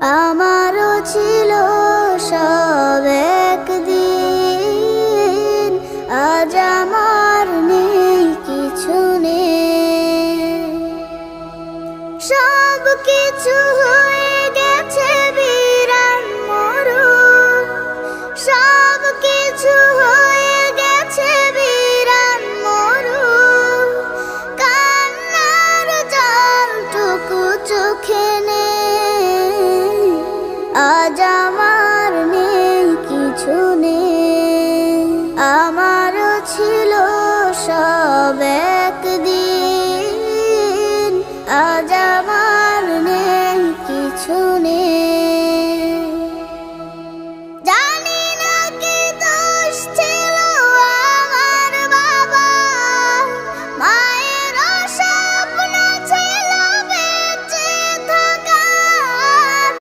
আমারও ছিল সব একদিন, আজ আমার নেই কিছু নেই। সব কিছু হয়ে গেছে বিরান মরুন, সব কিছু হয়ে গেছে বিরান মরুন। কান্নার জলটুকু চোখে নেই, আজ আমার নেই কিছু নেই। আমারও ছিল সব একদিন, আজ আমার নেই কিছু নেই।